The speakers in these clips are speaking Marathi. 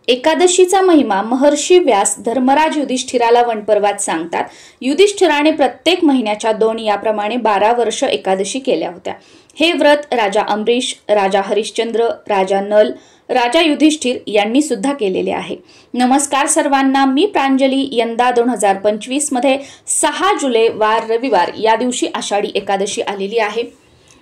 एकादशीचा महिमा महर्षी व्यास धर्मराज युधिष्ठिराला वनपर्वात सांगतात. युधिष्ठिराने प्रत्येक महिन्याच्या 2 याप्रमाणे 12 वर्ष एकादशी केल्या होत्या. हे व्रत राजा अमरीश, राजा हरिश्चंद्र, राजा नल, राजा युधिष्ठिर यांनी सुद्धा केलेले आहे. नमस्कार सर्वांना, मी प्रांजली. यंदा 2025 मध्ये 6 जुलै वार रविवार या दिवशी आषाढी एकादशी आलेली आहे.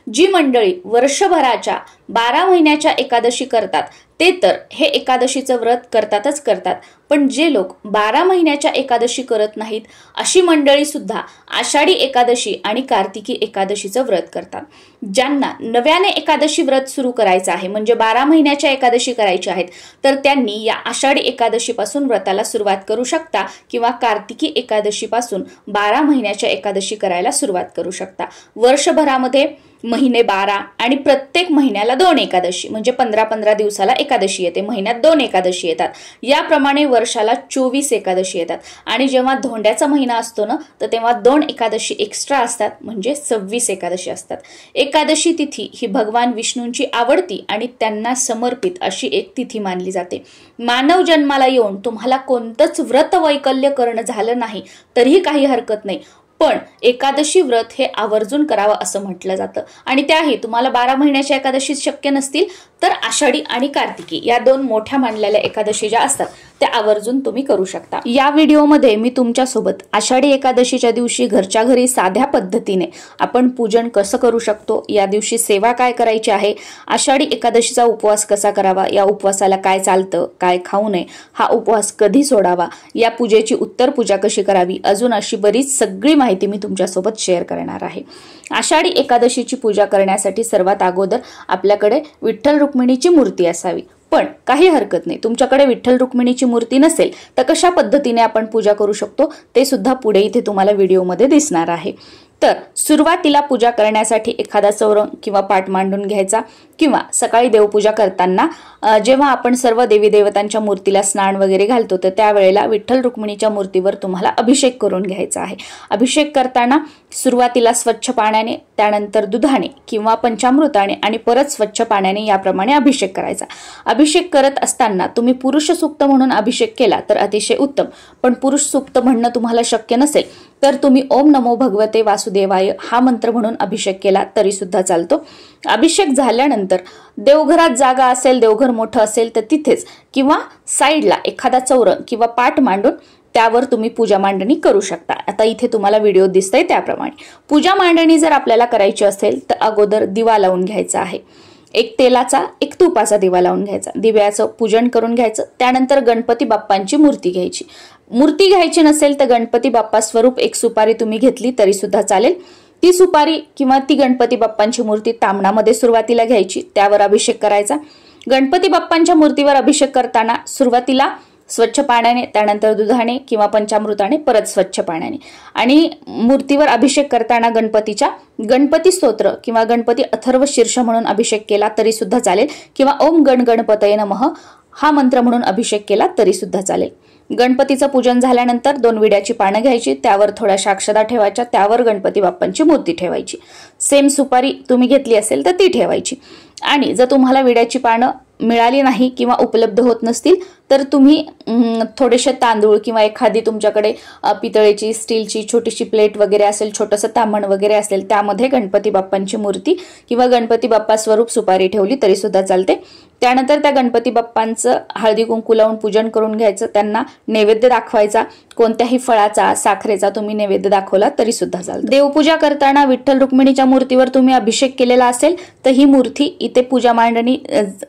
जी मंडळी वर्षभराच्या 12 महिन्याच्या एकादशी करतात ते तर हे एकादशीचं व्रत करतातच करतात, पण जे लोक 12 महिन्याच्या एकादशी करत नाहीत अशी मंडळी सुद्धा आषाढी एकादशी आणि कार्तिकी एकादशीचं व्रत करतात. ज्यांना नव्याने एकादशी व्रत सुरू करायचं आहे, म्हणजे 12 महिन्याच्या एकादशी करायची आहेत, तर त्यांनी या आषाढी एकादशीपासून व्रताला सुरुवात करू शकता किंवा कार्तिकी एकादशीपासून 12 महिन्याच्या एकादशी करायला सुरुवात करू शकता. वर्षभरामध्ये महिने 12 आणि प्रत्येक महिन्याला 2 एकादशी, म्हणजे 15-15 दिवसाला एकादशी येते. महिन्यात 2 एकादशी येतात. याप्रमाणे वर्षाला 24 एकादशी येतात. आणि जेव्हा धोंड्याचा महिना असतो ना, तर तेव्हा 2 एकादशी एक्स्ट्रा असतात, म्हणजे 26 एकादशी असतात. एकादशी तिथी ही भगवान विष्णूंची आवडती आणि त्यांना समर्पित अशी एक तिथी मानली जाते. मानव जन्माला येऊन तुम्हाला कोणतंच व्रत वैकल्य करणं झालं नाही तरीही काही हरकत नाही, पण एकादशी व्रत हे आवर्जून करावं असं म्हटलं जातं. आणि त्याही तुम्हाला 12 महिन्याच्या एकादशी शक्य नसतील तर आषाढी आणि कार्तिकी या 2 मोठ्या मानलेल्या एकादशी ज्या असतात त्या आवर्जून तुम्ही करू शकता. या व्हिडिओमध्ये मी तुमच्यासोबत आषाढी एकादशीच्या दिवशी घरच्या घरी साध्या पद्धतीने आपण पूजन कसं करू शकतो, या दिवशी सेवा काय करायची आहे, आषाढी एकादशीचा उपवास कसा करावा, या उपवासाला काय चालतं, काय खाऊ नये, हा उपवास कधी सोडावा, या पूजेची उत्तर पूजा कशी करावी, अजून अशी बरीच सगळी माहिती मी तुमच्यासोबत शेअर करणार आहे. आषाढी एकादशीची पूजा करण्यासाठी सर्वात अगोदर आपल्याकडे विठ्ठल रुक्मिणीची मूर्ती असावी. पण काही हरकत नाही, तुमच्याकडे विठ्ठल रुक्मिणीची मूर्ती नसेल तर कशा पद्धतीने आपण पूजा करू शकतो ते सुद्धा पुढे इथे तुम्हाला व्हिडिओमध्ये दिसणार आहे. तर सुरुवातीला पूजा करण्यासाठी एखादा चौरंग किंवा पाट मांडून घ्यायचा, किंवा सकाळी देवपूजा करताना जेव्हा आपण सर्व देवी देवतांच्या मूर्तीला स्नान वगैरे घालतो तर त्यावेळेला विठ्ठल रुक्मिणीच्या मूर्तीवर तुम्हाला अभिषेक करून घ्यायचा आहे. अभिषेक करताना सुरुवातीला स्वच्छ पाण्याने, त्यानंतर दुधाने किंवा पंचामृताने आणि परत स्वच्छ पाण्याने याप्रमाणे अभिषेक करायचा. अभिषेक करत असताना तुम्ही पुरुष सूक्त म्हणून अभिषेक केला तर अतिशय उत्तम, पण पुरुष सूक्त म्हणणं तुम्हाला शक्य नसेल तर तुम्ही ओम नमो भगवते वासुदेवाय हा मंत्र म्हणून अभिषेक केला तरी सुद्धा चालतो. अभिषेक झाल्यानंतर देवघरात जागा असेल, देवघर मोठं असेल तर तिथेच किंवा साईडला एखादा चौरंग किंवा पाट मांडून त्यावर तुम्ही पूजा मांडणी करू शकता. आता इथे तुम्हाला व्हिडिओ दिसतंय त्याप्रमाणे पूजा मांडणी जर आपल्याला करायची असेल तर अगोदर दिवा लावून घ्यायचा आहे. एक तेलाचा, एक तुपाचा दिवा लावून घ्यायचा. दिव्याचं पूजन करून घ्यायचं. त्यानंतर गणपती बाप्पांची मूर्ती घ्यायची. मूर्ती घ्यायची नसेल तर गणपती बाप्पा स्वरूप एक सुपारी तुम्ही घेतली तरी सुद्धा चालेल. ती सुपारी किंवा ती गणपती बाप्पांची मूर्ती तामणामध्ये सुरुवातीला घ्यायची, त्यावर अभिषेक करायचा. गणपती बाप्पांच्या मूर्तीवर अभिषेक करताना सुरुवातीला स्वच्छ पाण्याने, त्यानंतर दुधाने किंवा पंचामृताने, परत स्वच्छ पाण्याने, आणि मूर्तीवर अभिषेक करताना गणपतीच्या गणपती स्तोत्र किंवा गणपती अथर्व शीर्ष म्हणून अभिषेक केला तरी सुद्धा चालेल, किंवा ओम गण गणपतये नमः हा मंत्र म्हणून अभिषेक केला तरी सुद्धा चालेल. गणपतीचं पूजन झाल्यानंतर 2 विड्याची पानं घ्यायची, त्यावर थोड्याशा अक्षता ठेवायच्या, त्यावर गणपती बाप्पांची मूर्ती ठेवायची. सेम सुपारी तुम्ही घेतली असेल तर ती ठेवायची. आणि जर तुम्हाला विड्याची पानं मिळाली नाही किंवा उपलब्ध होत नसतील तर तुम्ही थोडेसे तांदूळ किंवा एखादी तुमच्याकडे पितळेची, स्टीलची छोटीशी प्लेट वगैरे असेल, छोटंसं ताम्हण वगैरे असेल, त्यामध्ये गणपती बाप्पांची मूर्ती किंवा गणपती बाप्पा स्वरूप सुपारी ठेवली तरी सुद्धा चालते. त्यानंतर त्या गणपती बाप्पांचं हळदी कुंकू लावून पूजन करून घ्यायचं. त्यांना नैवेद्य दाखवायचा. कोणत्याही फळाचा, साखरेचा तुम्ही नैवेद्य दाखवला तरी सुद्धा चालतं. देवपूजा करताना विठ्ठल रुक्मिणीच्या मूर्तीवर तुम्ही अभिषेक केलेला असेल तर ही मूर्ती इथे पूजा मांडणी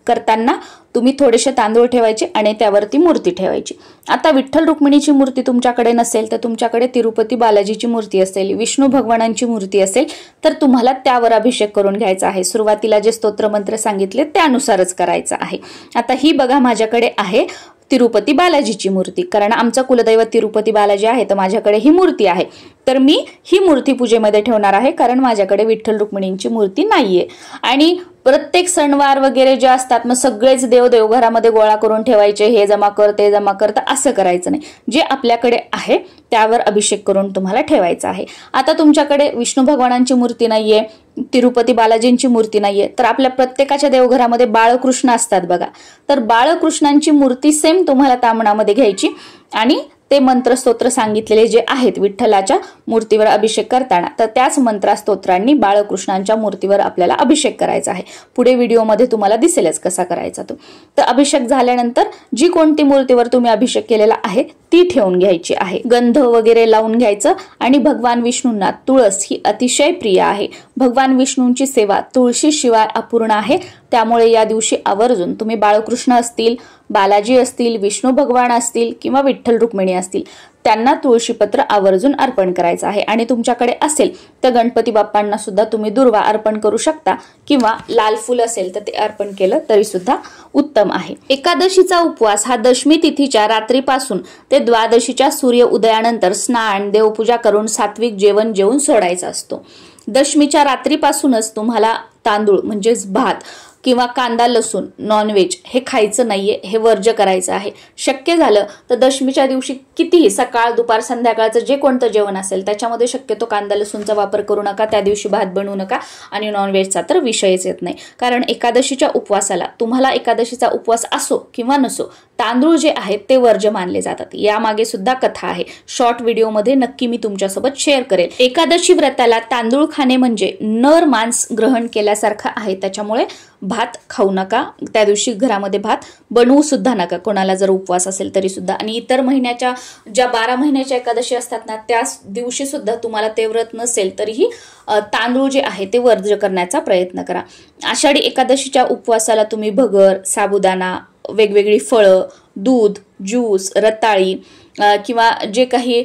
करताना तुम्ही थोडेसे तांदूळ ठेवायचे आणि त्यावरती मूर्ती ठेवायची. आता विठ्ठल रुक्मिणीची मूर्ती तुमच्याकडे नसेल तर तुमच्याकडे तिरुपती बालाजीची मूर्ती असेल, विष्णू भगवानांची मूर्ती असेल तर तुम्हाला त्यावर अभिषेक करून घ्यायचा आहे. सुरुवातीला जे स्तोत्र मंत्र सांगितले त्यानुसारच करायचं आहे. आता ही बघा माझ्याकडे आहे तिरुपती बालाजीची मूर्ती, कारण आमचं कुलदैवत तिरुपती बालाजी आहे तर माझ्याकडे ही मूर्ती आहे. तर मी ही मूर्ती पूजेमध्ये ठेवणार आहे, कारण माझ्याकडे विठ्ठल रुक्मिणींची मूर्ती नाहीये. आणि प्रत्येक सणवार वगैरे जे असतात मग सगळेच देव देवघरामध्ये गोळा करून ठेवायचे, हे जमा कर ते जमा कर, तर असं करायचं नाही. जे आपल्याकडे आहे त्यावर अभिषेक करून तुम्हाला ठेवायचा आहे. आता तुमच्याकडे विष्णू भगवानांची मूर्ती नाहीये, तिरुपती बालाजींची मूर्ती नाहीये, तर आपल्या प्रत्येकाच्या देवघरामध्ये बाळकृष्ण असतात बघा. तर बाळकृष्णांची मूर्ती सेम तुम्हाला ताम्हणामध्ये घ्यायची आणि ते मंत्रस्तोत्र सांगितलेले जे आहेत विठ्ठलाच्या मूर्तीवर अभिषेक करताना, तर त्याच मंत्रस्तोत्रांनी बाळकृष्णांच्या मूर्तीवर आपल्याला अभिषेक करायचा आहे. पुढे व्हिडिओमध्ये तुम्हाला दिसेलच कसा करायचा तो. तर अभिषेक झाल्यानंतर जी कोणती मूर्तीवर तुम्ही अभिषेक केलेला आहे ती ठेवून घ्यायची आहे. गंध वगैरे लावून घ्यायचं आणि भगवान विष्णूंना तुळस ही अतिशय प्रिय आहे. भगवान विष्णूंची सेवा तुळशीशिवाय अपूर्ण आहे. त्यामुळे या दिवशी आवर्जून तुम्ही बाळकृष्ण असतील, बालाजी असतील, विष्णू भगवान असतील किंवा विठ्ठल रुक्मिणी असतील त्यांना तुळशीपत्र आवर्जून अर्पण करायचं आहे. आणि तुमच्याकडे असेल तर गणपती बाप्पांना सुद्धा तुम्ही दुर्वा अर्पण करू शकता किंवा लाल फुल असेल तर ते अर्पण केलं तरी सुद्धा उत्तम आहे. एकादशीचा उपवास हा दशमी तिथीच्या रात्रीपासून ते द्वादशीच्या सूर्य उदयानंतर स्नान, देवपूजा करून सात्विक जेवण जेवून सोडायचा असतो. दशमीच्या रात्रीपासूनच तुम्हाला तांदूळ म्हणजेच भात किंवा कांदा लसूण नॉनव्हेज हे खायचं नाहीये, हे वर्ज्य करायचं आहे. शक्य झालं तर दशमीच्या दिवशी कितीही सकाळ दुपार संध्याकाळचं जे कोणतं जेवण असेल त्याच्यामध्ये शक्यतो कांदा लसूणचा वापर करू नका. त्या दिवशी भात बनवू नका आणि नॉनव्हेजचा तर विषयच येत नाही. कारण एकादशीच्या उपवासाला तुम्हाला एकादशीचा उपवास असो किंवा नसो तांदूळ जे आहेत ते वर्ज्य मानले जातात. यामागे सुद्धा कथा आहे, शॉर्ट व्हिडिओमध्ये नक्की मी तुमच्यासोबत शेअर करेल. एकादशी व्रताला तांदूळ खाणे म्हणजे नर मांस ग्रहण केल्यासारखं आहे. त्याच्यामुळे भात खाऊ नका. त्या दिवशी घरामध्ये भात बनवू सुद्धा नका कोणाला जर उपवास असेल तरी सुद्धा. आणि इतर महिन्याच्या ज्या 12 महिन्याच्या एकादशी असतात ना त्या दिवशी सुद्धा तुम्हाला ते व्रत नसेल तरीही तांदूळ जे आहे ते वर्ज्य करण्याचा प्रयत्न करा. आषाढी एकादशीच्या उपवासाला तुम्ही भगर, साबुदाणा, वेगवेगळी फळं, दूध, ज्यूस, रताळी किंवा जे काही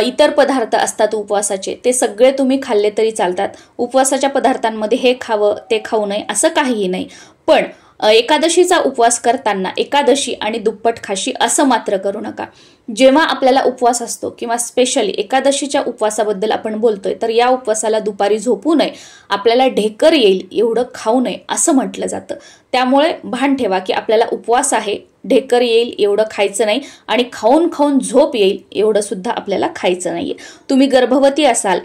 इतर पदार्थ असतात उपवासाचे ते सगळे तुम्ही खाल्ले तरी चालतात. उपवासाच्या पदार्थांमध्ये हे खावं ते खाऊ नये असं काहीही नाही. पण एकादशीचा उपवास करताना एकादशी आणि दुप्पट खाशी असं मात्र करू नका. जेव्हा आपल्याला उपवास असतो किंवा स्पेशली एकादशीच्या उपवासाबद्दल आपण बोलतोय तर या उपवासाला दुपारी झोपू नये, आपल्याला ढेकर येईल एवढं खाऊ नये असं म्हटलं जातं. त्यामुळे भान ठेवा की आपल्याला उपवास आहे, ढेकर येईल एवढं खायचं नाही आणि खाऊन खाऊन झोप येईल एवढं सुद्धा आपल्याला खायचं नाहीये. तुम्ही गर्भवती असाल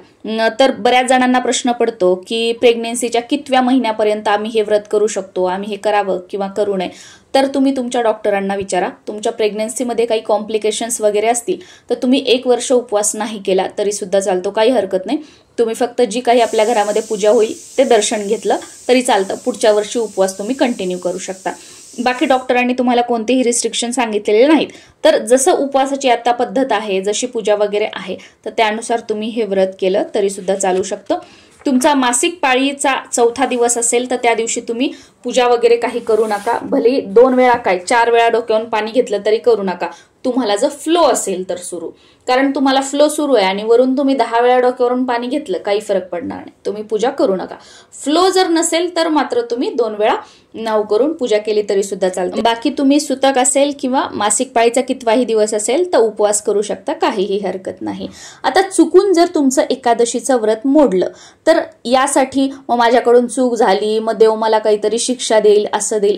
तर बऱ्याच जणांना प्रश्न पडतो की प्रेग्नेन्सीच्या कितव्या महिन्यापर्यंत आम्ही हे व्रत करू शकतो, आम्ही हे करावं किंवा करू नये. तर तुम्ही तुमच्या डॉक्टरांना विचारा. तुमच्या प्रेग्नेन्सीमध्ये काही कॉम्प्लिकेशन्स वगैरे असतील तर तुम्ही 1 वर्ष उपवास नाही केला तरी सुद्धा चालतो, काही हरकत नाही. तुम्ही फक्त जी काही आपल्या घरामध्ये पूजा होईल ते दर्शन घेतलं तरी चालतं. पुढच्या वर्षी उपवास तुम्ही कंटिन्यू करू शकता. बाकी डॉक्टरांनी तुम्हाला कोणतेही रिस्ट्रिक्शन सांगितलेले नाहीत. तर जसं उपवासाची आता पद्धत आहे, जशी पूजा वगैरे आहे तर त्यानुसार तुम्ही हे व्रत केलं तरी सुद्धा चालू शकतं. तुमचा मासिक पाळीचा 4था दिवस असेल तर त्या दिवशी तुम्ही पूजा वगैरे काही करू नका. भले 2 वेळा काय 4 वेळा डोक्यावरून पाणी घेतलं तरी करू नका. तुम्हाला जर फ्लो असेल तर सुरू, कारण तुम्हाला फ्लो सुरू आहे आणि वरून तुम्ही 10 वेळा डोक्यावरून पाणी घेतलं काही फरक पडणार नाही, तुम्ही पूजा करू नका. फ्लो जर नसेल तर मात्र तुम्ही 2 वेळा नाव करून पूजा केली तरी सुद्धा चालते. बाकी तुम्ही सुतक असेल किंवा मासिक पाळीचा कितवाही दिवस असेल तर उपवास करू शकता, काहीही हरकत नाही. आता चुकून जर तुमचं एकादशीचं व्रत मोडलं तर यासाठी मग माझ्याकडून चूक झाली मग देव मला काहीतरी शिक्षा देईल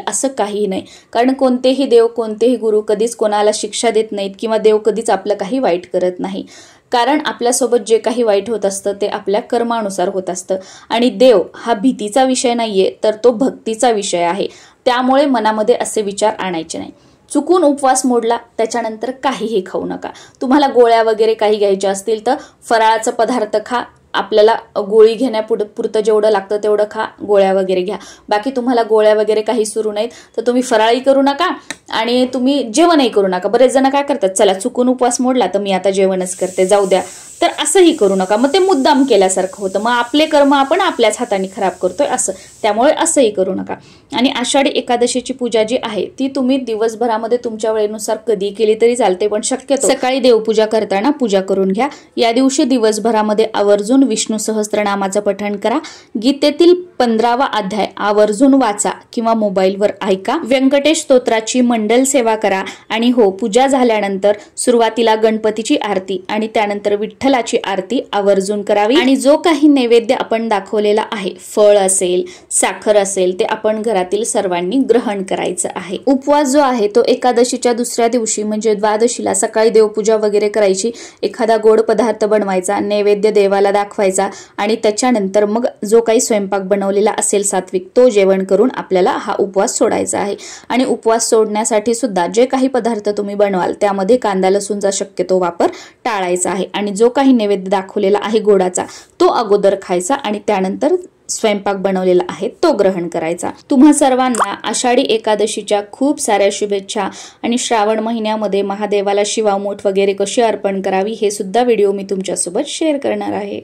असं काही नाही. कारण कोणतेही देव कोणतेही गुरु कधीच कोणाला शिक्षा देत नाहीत किंवा देव कधीच आपलं काही वाईट करत नाही. कारण आपल्यासोबत जे काही वाईट होत असतं ते आपल्या कर्मानुसार होत असतं. आणि देव हा भीतीचा विषय नाहीये तर तो भक्तीचा विषय आहे. त्यामुळे मनामध्ये असे विचार आणायचे नाही. चुकून उपवास मोडला त्याच्यानंतर काहीही खाऊ नका. तुम्हाला गोळ्या वगैरे काही घ्यायच्या असतील तर फराळाचा पदार्थ खा. आपल्याला गोळी घेण्यापुरतं जेवढं लागतं तेवढं खा, गोळ्या वगैरे घ्या. बाकी तुम्हाला गोळ्या वगैरे काही सुरू नाहीत तर तुम्ही फराळी करू नका आणि तुम्ही जेवणही करू नका. बरेच जण काय करतात, चला चुकून उपवास मोडला तर मी आता जेवणच करते जाऊ द्या, तर असंही करू नका. मग ते मुद्दाम केल्यासारखं होतं, मग आपले कर्म आपण आपल्याच हाताने खराब करतोय असं. त्यामुळे असंही करू नका. आणि आषाढी एकादशीची पूजा जी आहे ती तुम्ही दिवसभरामध्ये तुमच्या वेळेनुसार कधी केली तरी चालते, पण शक्यतो सकाळी देवपूजा करताना पूजा करून घ्या. या दिवशी दिवसभरामध्ये आवर्जून विष्णू सहस्त्रनामाचं पठण करा. गीतेतील 15वा अध्याय आवर्जून वाचा किंवा मोबाईलवर ऐका. व्यंकटेश स्तोत्राची मंडल सेवा करा. आणि हो, पूजा झाल्यानंतर सुरुवातीला गणपतीची आरती आणि त्यानंतर विठ्ठल विठ्ठलाची आरती आवर्जून करावी आणि जो काही नैवेद्य आपण दाखवलेला आहे, फळ असेल, साखर असेल, ते आपण घरातील सर्वांनी ग्रहण करायचं आहे। उपवास जो आहे तो एकादशीच्या दुसऱ्या दिवशी म्हणजे द्वादशीला सकाळी देवपूजा वगैरे करायची, एखादा गोड पदार्थ बनवायचा, नैवेद्य देवाला दाखवायचा आणि त्याच्यानंतर मग जो काही स्वयंपाक बनवलेला असेल सात्विक तो जेवण करून आपल्याला हा उपवास सोडायचा आहे। आणि उपवास सोडण्यासाठी सुद्धा जे काही पदार्थ तुम्ही बनवाल त्यामध्ये कांदा लसूणचा शक्यतो वापर टाळायचा आहे आणि जो काही नैवेद्य दाखवलेला आहे गोडाचा तो अगोदर खायचा आणि त्यानंतर स्वयंपाक बनवलेला आहे तो ग्रहण करायचा। तुम्हा सर्वांना आषाढी एकादशीच्या खूप साऱ्या शुभेच्छा आणि श्रावण महिन्यामध्ये महादेवाला शिवामूठ वगैरे कशी अर्पण करावी हे सुद्धा व्हिडिओ मी तुमच्यासोबत शेअर करणार आहे।